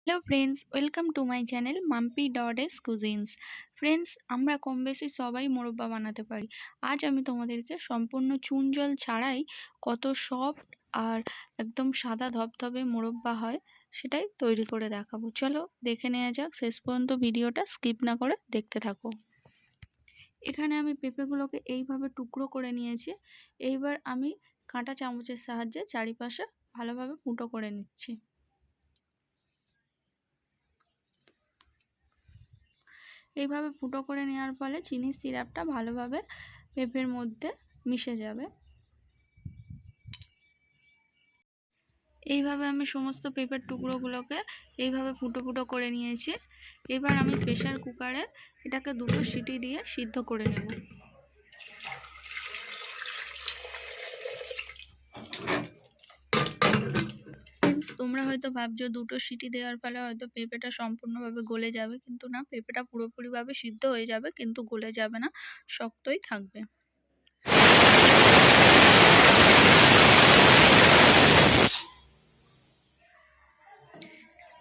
Hello friends, welcome to my channel Mampi.S cousins. Friends, আমরা কম বেশি সবাই মোরব্বা বানাতে পারি। আজ আমি তোমাদেরকে সম্পূর্ণ চুন জল ছাড়াই কত সফট আর একদম সাদা ধবধবে মোরব্বা হয় সেটাই তৈরি করে দেখাবো। চলো দেখে নেওয়া যাক, শেষ পর্যন্ত ভিডিওটা স্কিপ না করে দেখতে থাকো। এখানে আমি পেঁপেগুলোকে এইভাবে টুকরো করে নিয়েছি। এইবার আমি কাঁটা চামচের সাহায্যে চারিপাশে ভালোভাবে ফুটো করে নিচ্ছি। এইভাবে ফুটো করে নেওয়ার ফলে চিনির সিরাপটা ভালোভাবে পেঁপের মধ্যে মিশে যাবে। এইভাবে আমি সমস্ত পেঁপের টুকরোগুলোকে এইভাবে ফুটো ফুটো করে নিয়েছি। এবার আমি প্রেসার কুকারে এটাকে 2টো সিটি দিয়ে সিদ্ধ করে নেব। তোমরা হয়তো ভাবছো 2টো সিটি দেওয়ার ফলে হয়তো পেঁপেটা সম্পূর্ণভাবে গলে যাবে, কিন্তু না, পেঁপেটা পুরোপুরিভাবে সিদ্ধ হয়ে যাবে কিন্তু গলে যাবে না, শক্তই থাকবে।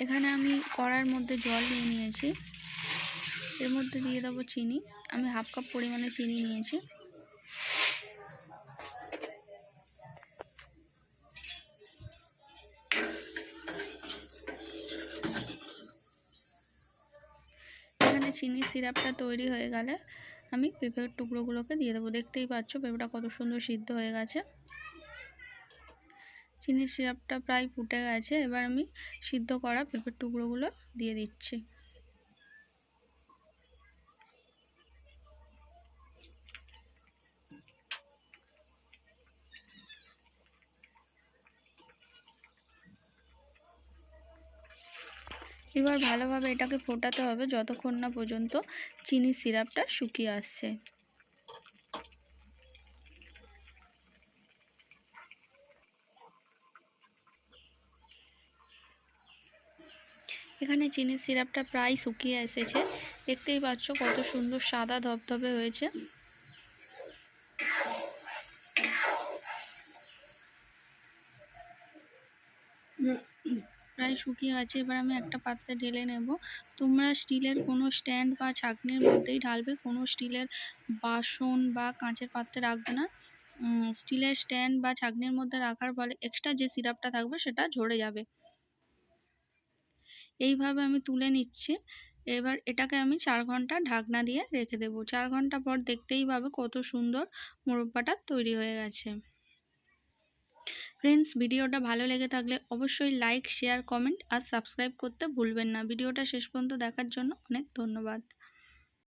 এখানে আমি কড়ার মধ্যে জল নিয়ে নিয়েছি। এর মধ্যে দিয়ে দেবো চিনি। আমি হাফ কাপ পরিমাণে চিনি নিয়েছি। এখানে চিনির সিরাপটা তৈরি হয়ে গেলে আমি পেঁপের টুকরোগুলোকে দিয়ে দেবো। দেখতেই পাচ্ছ পেঁপেটা কত সুন্দর সিদ্ধ হয়ে গেছে। চিনির সিরাপটা প্রায় ফুটে গেছে। এবার আমি সিদ্ধ করা পেঁপের টুকরোগুলো দিয়ে দিচ্ছি। এবার ভালোভাবে এটাকে ফোটাতে হবে যতক্ষণ না পর্যন্ত চিনির সিরাপটা শুকিয়ে আসছে। এখানে চিনির সিরাপটা প্রায় শুকিয়ে এসেছে। দেখতেই পাচ্ছ কত সুন্দর সাদা ধবধবে হয়েছে। প্রায় শুকিয়ে আছে। এবার আমি একটা পাত্রে ঢেলে নেব। তোমরা স্টিলের কোনো স্ট্যান্ড বা ছাঁকনির মধ্যেই ঢালবে, কোনো স্টিলের বাসন বা কাঁচের পাত্রে রাখবে না। স্টিলের স্ট্যান্ড বা ছাঁকনির মধ্যে রাখার ফলে এক্সট্রা যে সিরাপটা থাকবে সেটা ঝরে যাবে। এইভাবে আমি তুলে নিচ্ছি। এবার এটাকে আমি 4 ঘন্টা ঢাকনা দিয়ে রেখে দেবো। 4 ঘন্টা পর দেখতেই পাবে কত সুন্দর মোরব্বাটা তৈরি হয়ে গেছে। ফ্রেন্ডস, ভিডিওটা ভালো লেগে থাকলে অবশ্যই লাইক, শেয়ার, কমেন্ট আর সাবস্ক্রাইব করতে ভুলবেন না। ভিডিওটা শেষ পর্যন্ত দেখার জন্য অনেক ধন্যবাদ।